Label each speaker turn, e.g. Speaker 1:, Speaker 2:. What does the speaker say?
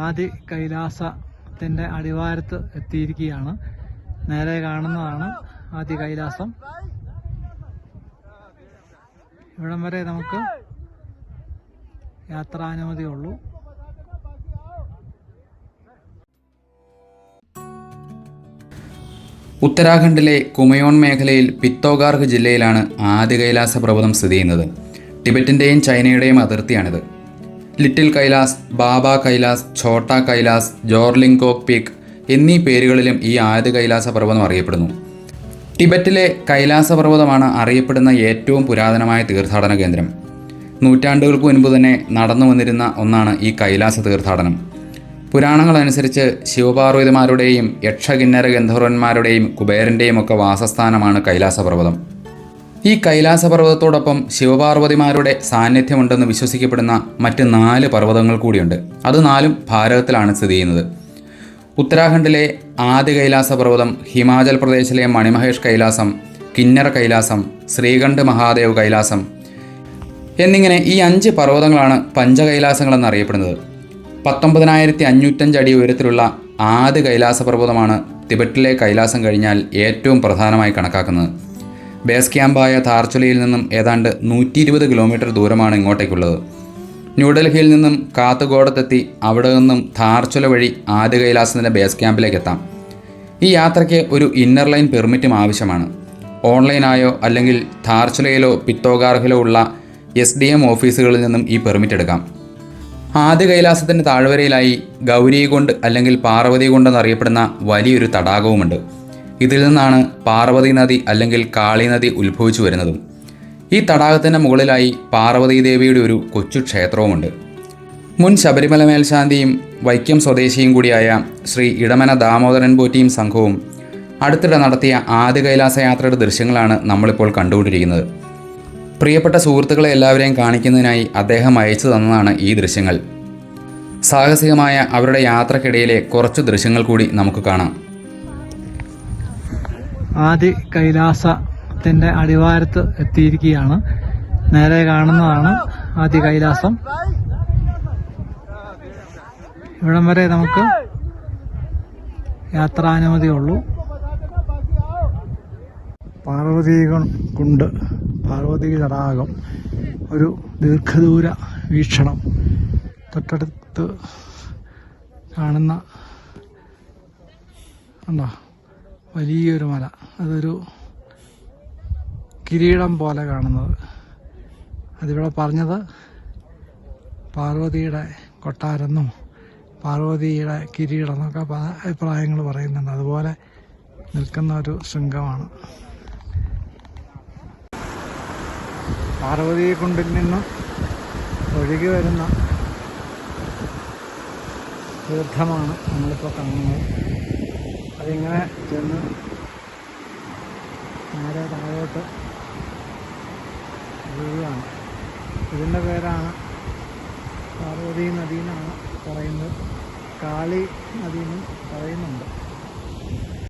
Speaker 1: ആദി കൈലാസത്തിൻ്റെ അടിവാരത്ത് എത്തിയിരിക്കുകയാണ്. നേരെ കാണുന്നതാണ് ആദി കൈലാസം. ഇവിടം വരെ നമുക്ക് യാത്രാനുമതിയുള്ളൂ.
Speaker 2: ഉത്തരാഖണ്ഡിലെ കുമയോൺ മേഖലയിൽ പിത്തോഗാർഗ് ജില്ലയിലാണ് ആദി കൈലാസ പർവ്വതം സ്ഥിതി ചെയ്യുന്നത്. ടിബറ്റിൻ്റെയും ചൈനയുടെയും അതിർത്തിയാണിത്. ലിറ്റിൽ കൈലാസ്, ബാബ കൈലാസ്, ഛോട്ടാ കൈലാസ്, ജോർലിംഗ്കോക്ക് പീക്ക് എന്നീ പേരുകളിലും ഈ ആദി കൈലാസ പർവ്വതം അറിയപ്പെടുന്നു. ടിബറ്റിലെ കൈലാസ പർവ്വതമാണ് അറിയപ്പെടുന്ന ഏറ്റവും പുരാതനമായ തീർത്ഥാടന കേന്ദ്രം. നൂറ്റാണ്ടുകൾക്ക് മുൻപ് തന്നെ നടന്നു വന്നിരുന്ന ഒന്നാണ് ഈ കൈലാസ തീർത്ഥാടനം. പുരാണങ്ങളനുസരിച്ച് ശിവപാർവതിമാരുടെയും യക്ഷകിന്നര ഗന്ധർവന്മാരുടെയും കുബേരൻ്റെയും ഒക്കെ വാസസ്ഥാനമാണ് കൈലാസപർവ്വതം. ഈ കൈലാസപർവ്വതത്തോടൊപ്പം ശിവപാർവതിമാരുടെ സാന്നിധ്യമുണ്ടെന്ന് വിശ്വസിക്കപ്പെടുന്ന മറ്റ് 4 പർവ്വതങ്ങൾ കൂടിയുണ്ട്. അത് 4ഉം ഭാരതത്തിലാണ് സ്ഥിതി ചെയ്യുന്നത്. ഉത്തരാഖണ്ഡിലെ ആദി കൈലാസ പർവ്വതം, ഹിമാചൽ പ്രദേശിലെ മണിമഹേഷ് കൈലാസം, കിന്നര കൈലാസം, ശ്രീകണ്ഠ് മഹാദേവ് കൈലാസം എന്നിങ്ങനെ ഈ 5 പർവ്വതങ്ങളാണ് പഞ്ചകൈലാസങ്ങളെന്നറിയപ്പെടുന്നത്. 19,505 അടി ഉയരത്തിലുള്ള ആദി കൈലാസ പർവ്വതമാണ് തിബറ്റിലെ കൈലാസം കഴിഞ്ഞാൽ ഏറ്റവും പ്രധാനമായി കണക്കാക്കുന്നത്. ബേസ് ക്യാമ്പായ ധാർചുലയിൽ നിന്നും ഏതാണ്ട് 120 കിലോമീറ്റർ ദൂരമാണ് ഇങ്ങോട്ടേക്കുള്ളത്. ന്യൂഡൽഹിയിൽ നിന്നും കാത്തുഗോഡത്തെത്തി അവിടെ നിന്നും ധാർചുല വഴി ആദി കൈലാസത്തിൻ്റെ ബേസ് ക്യാമ്പിലേക്ക് എത്താം. ഈ യാത്രയ്ക്ക് ഒരു ഇന്നർ ലൈൻ പെർമിറ്റും ആവശ്യമാണ്. ഓൺലൈനായോ അല്ലെങ്കിൽ ധാർചുലയിലോ പിത്തോഗാർഹിലോ ഉള്ള SDM ഓഫീസുകളിൽ നിന്നും ഈ പെർമിറ്റ് എടുക്കാം. ആദി കൈലാസത്തിൻ്റെ താഴ്വരയിലായി ഗൗരീകുണ്ട് അല്ലെങ്കിൽ പാർവതികുണ്ട് എന്നറിയപ്പെടുന്ന വലിയൊരു തടാകവുമുണ്ട്. ഇതിൽ നിന്നാണ് പാർവതി നദി അല്ലെങ്കിൽ കാളി നദി ഉത്ഭവിച്ചു വരുന്നതും. ഈ തടാകത്തിൻ്റെ മുകളിലായി പാർവതി ദേവിയുടെ ഒരു കൊച്ചു ക്ഷേത്രവുമുണ്ട്. മുൻ ശബരിമല മേൽശാന്തിയും വൈക്കം സ്വദേശിയും കൂടിയായ ശ്രീ ഇടമന ദാമോദരൻ പോറ്റിയും സംഘവും അടുത്തിടെ നടത്തിയ ആദി കൈലാസ യാത്രയുടെ ദൃശ്യങ്ങളാണ് നമ്മളിപ്പോൾ കണ്ടുകൊണ്ടിരിക്കുന്നത്. പ്രിയപ്പെട്ട സുഹൃത്തുക്കളെ എല്ലാവരെയും കാണിക്കുന്നതിനായി അദ്ദേഹം അയച്ചു തന്നതാണ് ഈ ദൃശ്യങ്ങൾ. സാഹസികമായ അവരുടെ യാത്രക്കിടയിലെ കുറച്ച് ദൃശ്യങ്ങൾ കൂടി നമുക്ക് കാണാം.
Speaker 1: ആദി കൈലാസത്തിൻ്റെ അടിവാരത്ത് എത്തിയിരിക്കുകയാണ്. നേരെ കാണുന്നതാണ് ആദി കൈലാസം. ഇവിടം വരെ നമുക്ക് യാത്രാനുമതിയുള്ളൂ. പാർവതീകുണ്ട്, പാർവതി തടാകം, ഒരു ദീർഘദൂര വീക്ഷണം. തൊട്ടടുത്ത് കാണുന്ന ഉണ്ടോ വലിയൊരു മല, അതൊരു കിരീടം പോലെ കാണുന്നത്. അതിവിടെ പറഞ്ഞത് പാർവതിയുടെ കൊട്ടാരെന്നും പാർവതിയുടെ കിരീടം എന്നൊക്കെ പല അഭിപ്രായങ്ങൾ പറയുന്നുണ്ട്. അതുപോലെ നിൽക്കുന്ന ഒരു ശൃംഗമാണ്. പാർവതീകുണ്ടിൽ നിന്നും ഒഴുകി വരുന്ന തീർത്ഥമാണ് നമ്മളിപ്പോൾ കാണുന്നത്. അതിങ്ങനെ ചെന്ന് നേരെ താഴോട്ട് വീഴുകയാണ്. ഇതിൻ്റെ പേരാണ് പാർവതി നദി എന്നാണ് പറയുന്നത്. കാളി നദി എന്നും പറയുന്നുണ്ട്.